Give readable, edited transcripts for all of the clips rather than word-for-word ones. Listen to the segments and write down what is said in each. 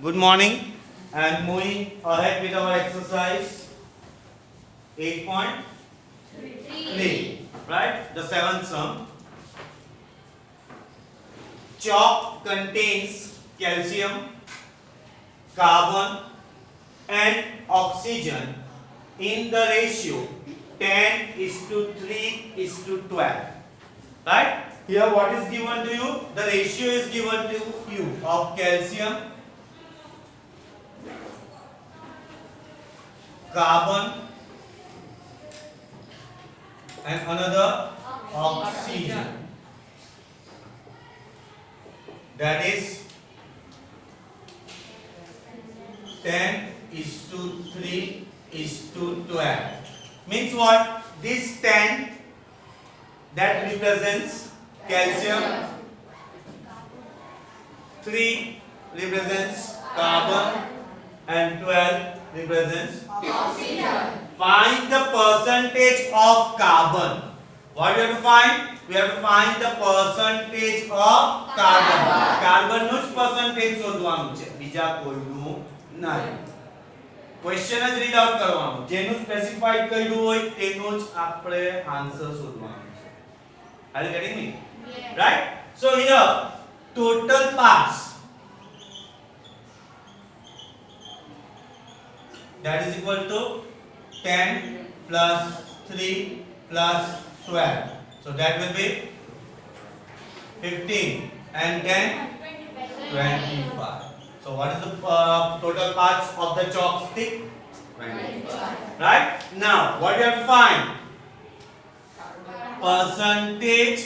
Good morning and moving ahead with our exercise 8.3, right? The seventh sum. Chalk contains calcium, carbon and oxygen in the ratio 10:3:12. Right? Here what is given to you? The ratio is given to you of calcium, carbon and another oxygen. That is 10:3:12. Means what? This 10 that represents calcium, 3 represents carbon and 12 represents oxygen. Find the percentage of carbon. What we have to find? We have to find the percentage of carbon. Carbon નું જ percentage શોધવાનું છે, બીજા કોઈનું નહીં. Question જ read out કરવાનું, જેનું સ્પેસિફાઈડ કર્યું હોય તેનો જ આપણે આન્સર શોધવાનો છે. Are you getting me? Yes. Right? So here total parts, that is equal to 10 plus 3 plus 12. So that will be 15 and then 25. So what is the total parts of the chalk stick? 25. Right? Now what you have to find? Percentage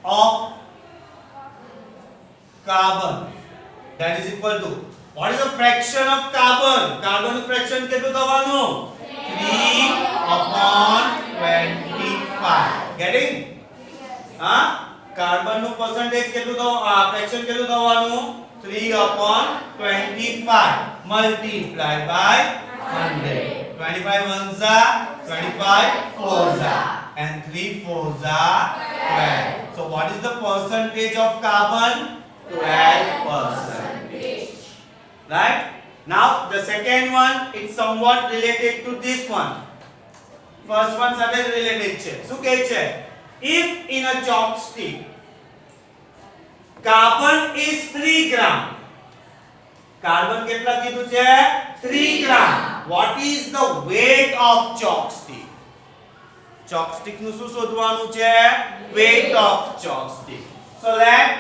of carbon, that is equal to, what is the fraction of carbon? Carbon fraction કેટલું થવાનું? 3/25. Getting? Carbon નું percentage કેટલું fraction કેટલું થવાનું? 3/25 multiplied by 100. 25 ones are 25 fours are and 3 fours are 12. So what is the percentage of carbon? 12%. Right? Now the second one is somewhat related to this one. First one સાથે related છે. શું કહે છે? If in a chalk stick carbon is 3 gram. Carbon કેટલા કીધું છે? 3 gram. What is the weight of chalk stick? Chalk stick નું શું શોધવાનું છે? Weight of chalk stick. So let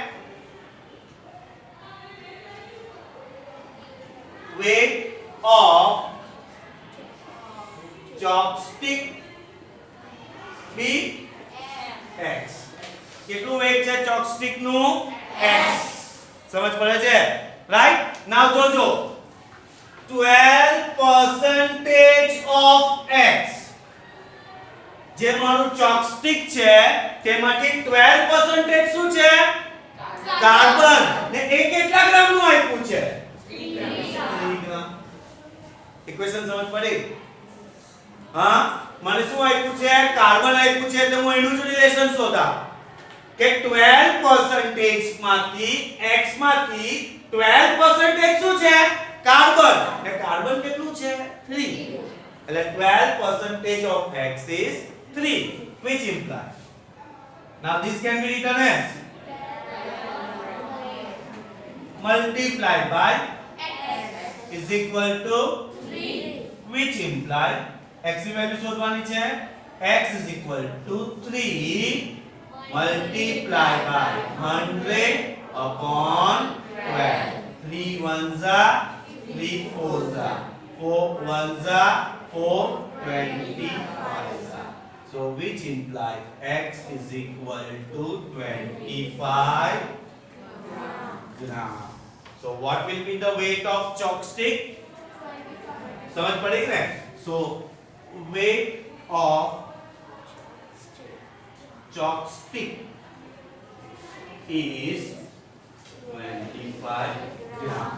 weight of chalk stick be x. કેટલું weight છે chalk stick નું? x. સમજ પડે છે? Right? Now જોજો, 12% of x. જે મારું chalk stick છે તેમાંથી 12% શું છે? કાર્બન. ને એ કેટલા ગ્રામ નું આપ્યું છે? 3 ગ્રામ. ઇક્વેશન સમજ પડી? હા, મને શું આપ્યું છે? કાર્બન આપ્યું છે એટલે હું એનું જ રિલેશન શોધા કે 12% માંથી x માંથી 12% શું છે? કાર્બન. ને કાર્બન કેટલું છે? 3. એટલે 12% of x is 3, which implies, now this can be written as multiplied by x is equal to 3, which implies x ની વેલ્યુ શોધવાની છે. x is equal to 3 multiplied by 100 upon 12. 3 ones are 3 fours are 4 ones are 4 25 are. So which implies x is equal to 25 gram. So what will be the weight of chalk stick? समझ पड़ेगी ना? So weight of chalk stick is 25 gram.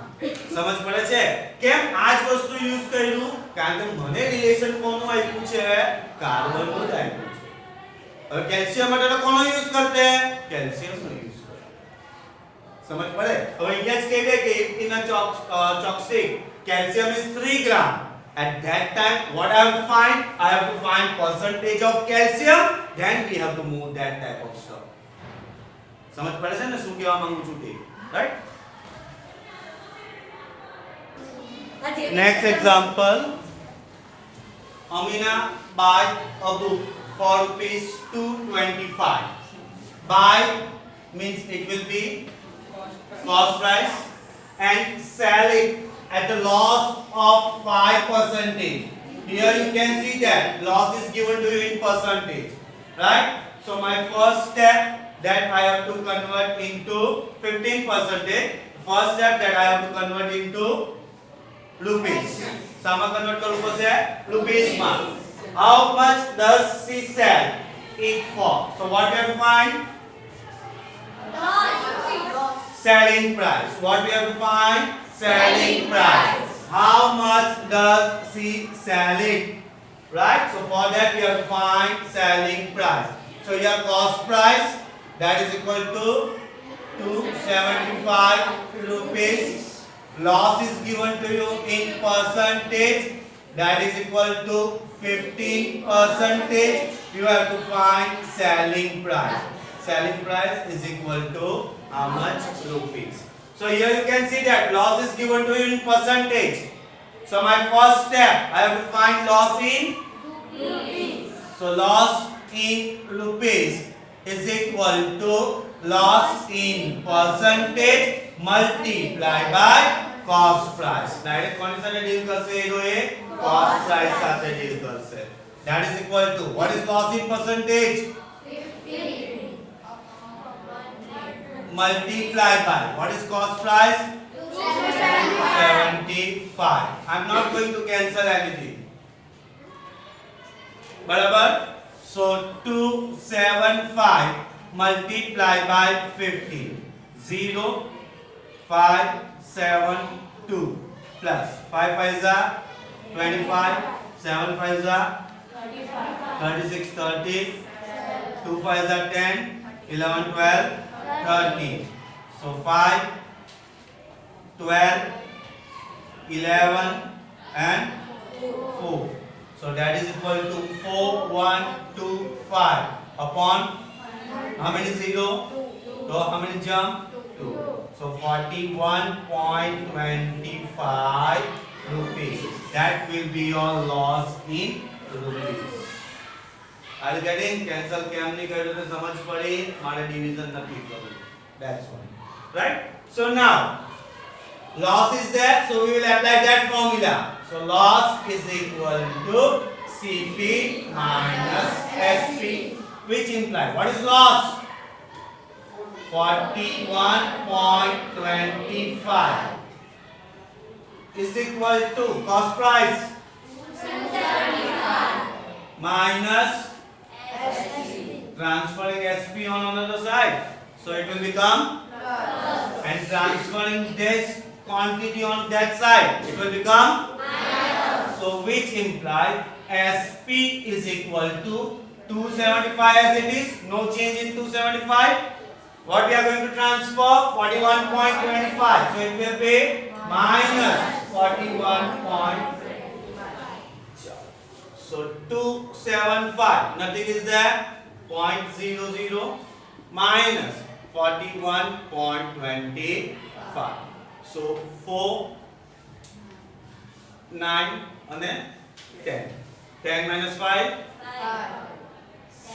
સમજ પડે છે? કેમ આ જ વસ્તુ યુઝ કર્યું? કારણ કે મને રિલેશન કોનું આપ્યું છે? કાર્બન નું જ આપ્યું છે. હવે કેલ્શિયમ માટે કોનો યુઝ કરતે હે કેલ્શિયમ નો યુઝ કરે સમજ પડે હવે અહીંયા જ કહી દે કે in a chalk stick calcium is 3 gram at that time what I have to find I have to find percentage of calcium then we have to move that type of stuff સમજ પડે છે ને શું કહેવા માંગુ છું તે right next example Amina buy a book for rupees 225 buy means it will be cost price and sell it at a loss of 5%. Here you can see that loss is given to you in percentage, right? So my first step that I have to convert into 15%. First step that I have to convert into rupees. Sama convert karu padse rupees ma. How much does she sell it for? So what we have to find? Selling price. What we have to find? Selling price. How much does she sell it? Right? So for that we have to find selling price. So your cost price that is equal to 275 rupees. Loss is given to you in percentage that is equal to 15%. You have to find selling price. Selling price is equal to how much rupees. So here you can see that loss is given to you in percentage. So my first step I have to find loss in rupees. So loss in rupees is equal to loss in percentage multiplied by cost price. Direct કોની સાથે deal કરશે એ cost price સાથે deal કરશે. That is equal to what is loss in percentage? 15 multiplied by what is cost price? 275. I'm not going to cancel anything. बराबर? So 275 multiplied by 50. 0 5 7 2 plus 5 5 25 7 5 36 30 2 5 10 11 12 13. So 5 12 11 and 4. So that is equal to 4125 upon how many zero? So how many jump? 2. So 41.25 rupees. That will be your loss in rupees. Are you getting? Cancel કેમ નહીં કર્યું તો સમજ પડી મારે division નથી કરવું. That's why. Right? So now loss is there, so we will apply that formula. So loss is equal to CP minus SP, which implies what is loss? 41.25 is equal to cost price minus transferring SP on another side. So it will become and transferring this quantity on that side. It will become so which implies SP is equal to 275 as it is. No change in 275. What we are going to transfer? 41.25. So it will be minus 41.25. So 275. Nothing is there. 0.00 minus 41.25. So 4 9 and then 10. 10 minus 5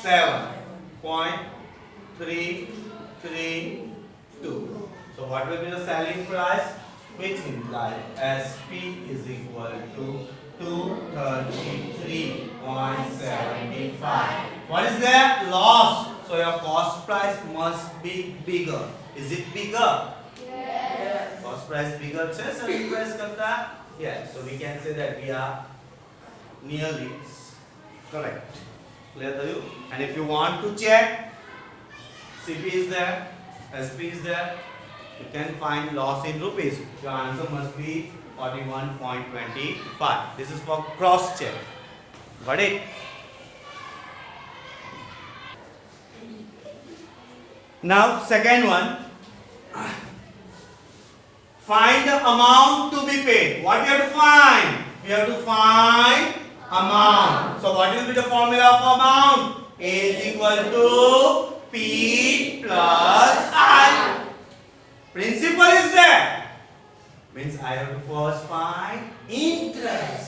7.332. So what will be the selling price? Which implies SP is equal to 233.75. What is their loss? So your cost price must be bigger. Is it bigger? Yes. Cost price bigger છે selling price કરતા? Yes. So we can say that we are nearly correct. Clear to you? And if you want to check, CP is there, SP is there, you can find loss in rupees. Your answer must be 41.25. This is for cross check. Got it? Now second one, find the amount to be paid. What we have to find? We have to find amount. So what will be the formula of amount? A is equal to P plus I. Principle is there. Means I have to first find interest.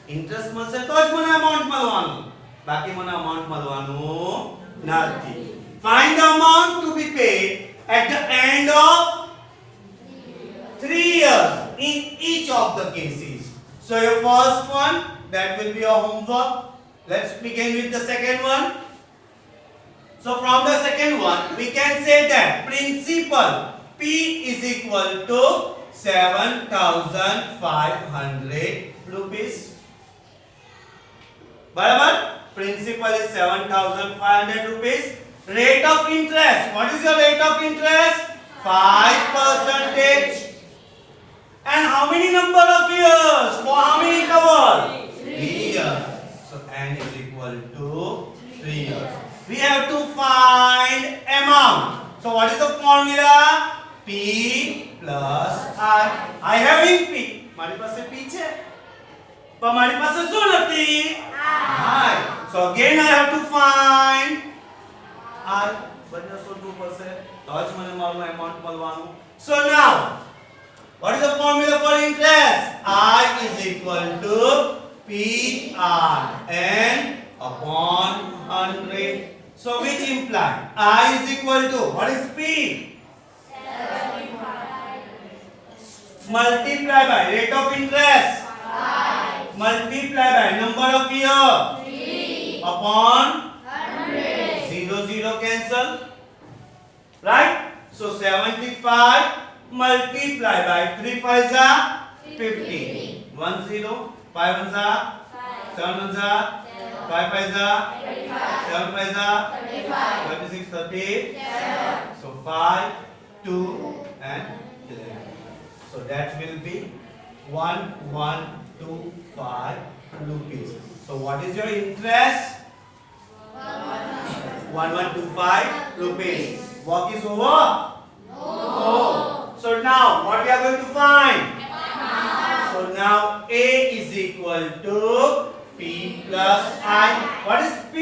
Interest મળશે તો જ મને amount મળવાનું. બાકી મને amount મળવાનું નથી. Find the amount to be paid at the end of 3 years in each of the cases. So your first one, that will be your homework. Let's begin with the second one. So from the second one, we can say that principal P is equal to 7,500 rupees. Barabar? Principal is 7,500 rupees. Rate of interest. What is your rate of interest? 5%. And how many number of years? For how many interval? 3 years. So n is equal to 3 years. We have to find amount. So what is the formula? P plus I. I having P. મારી પાસે P છે. પણ મારી પાસે શું નથી? I. So again I have to find I. બંને શોધવું પડશે. તો જ મને મારું amount મળવાનું. So now what is the formula for interest? I is equal to PR n upon 100. So which imply I is equal to, what is P? 75. Multiply by rate of interest. 5. Multiply by number of year. 3. Upon 100. 0 0 cancel. Right? So 75 multiply by 3 5s are 50. 1 0, 5 1s are 7 1s are 5 5s are 7 5s are 36 30. So 5 2 and 11. So that will be 1125 rupees. So what is your interest? 1125 rupees. Work is over? No. So now what we are going to find? So now A is equal to P plus I. What is P?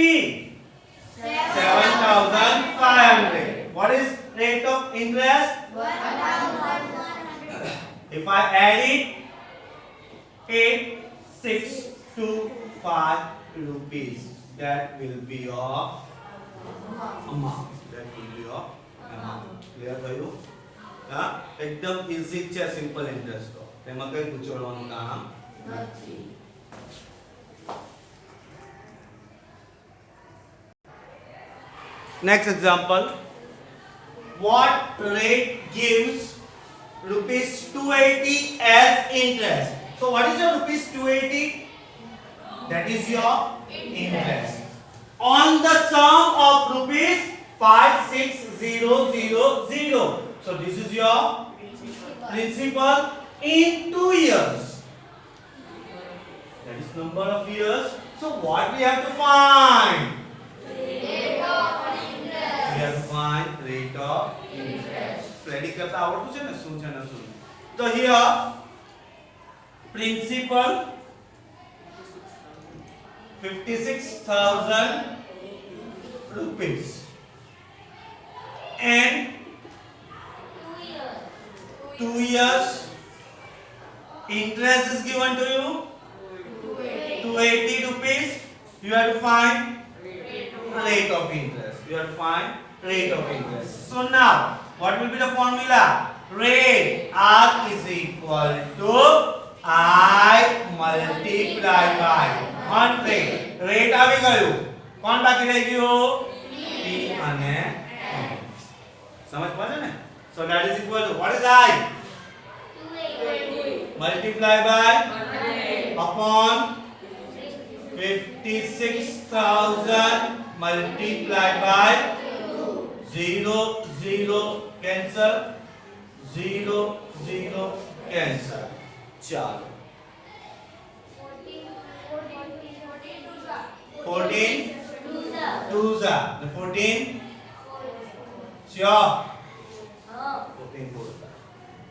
7,500. What is rate of interest? 1,100. If I add it, 8625 rupees. That will be your amount. That will be your amount. Clear થયું? હા એકદમ easy છે simple interest તો તેમાં કઈ પૂછવાનું કામ નથી. Next example. What rate gives rupees 280 as interest? So what is your rupees 280? That is your interest on the sum of rupees 56,000. So this is your principal in 2 years. That is number of years. So what we have to find? Rate of interest. We have to find rate of interest. Ready करता आवडતું છે ને શું છે ને શું. So here principal 56,000 rupees and 2 years interest is given to you 280 rupees. You have to find rate of interest. You have to find rate of interest. So now what will be the formula? Rate R is equal to I multiply by 100. Rate આવી ગયું. કોણ બાકી રહી ગયું? P અને M. સમજ પડે ને? So that is equal to, what is I? 280 multiply by 100 upon 56,000 multiply by 0 0 cancel 0 0 cancel. ચાલો 14 2s are 14 Sure.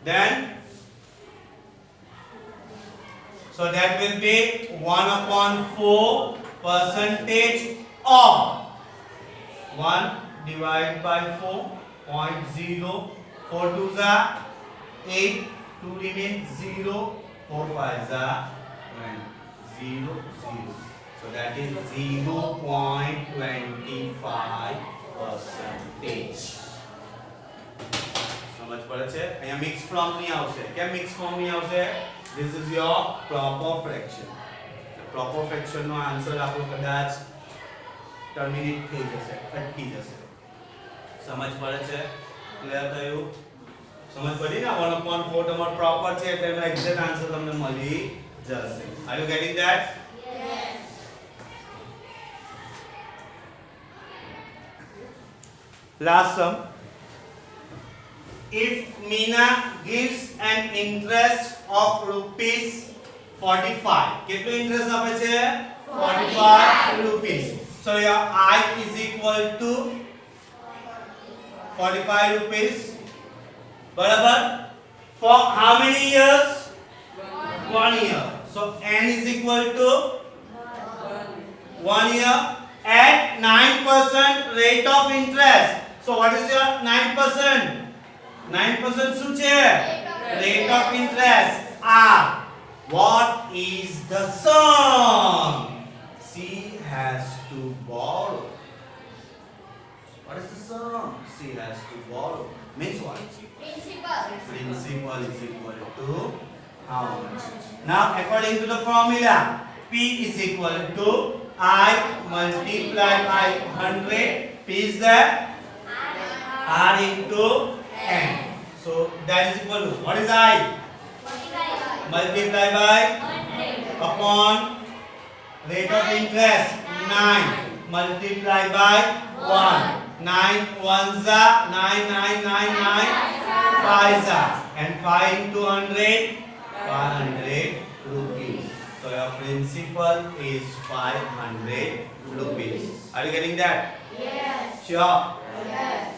Then, so that will be 1/4 percentage of 1 divided by 4, 0.0, 4 2s are 8, 2 remain 0, 4 5s are 0, 0. So that is 0.25%. समझ पड़े छे અહીંયા mix form નહીં આવશે કેમ mix form નહીં આવશે This is your proper fraction. Proper fraction no answer આપણો કદાચ ટર્મિનેટ થઈ જશે અટકી જશે સમજ પડે છે ક્લિયર થયું સમજ પડી ને 1/4 તમારો પ્રોપર છે એટલે એનો એક્ઝેક્ટ આન્સર તમને મળી જશે Are you getting that? Yes. Last sum. If Meena gives an interest of rupees 45 કેટલો ઇન્ટરેસ્ટ આપે છે 45 rupees. So your I is equal to 45 rupees. બરાબર? For how many years? 1 year. So n is equal to 1 year at 9% rate of interest. So what is your 9%? 9% શું છે rate of interest R. What is the sum? She has to borrow. What is the sum? She has to borrow. Means what? Principal is equal to how much? Now according to the formula, P is equal to I multiplied by 100. P is the R into N. So that is equal to what is I? Multiply by 100 upon rate of interest 9 multiply by 1. 9 ones are 9 9 9 9 5s are and 5 into 100 500 rupees. So your principal is 500 rupees. Are you getting that? Yes. Sure. Yes.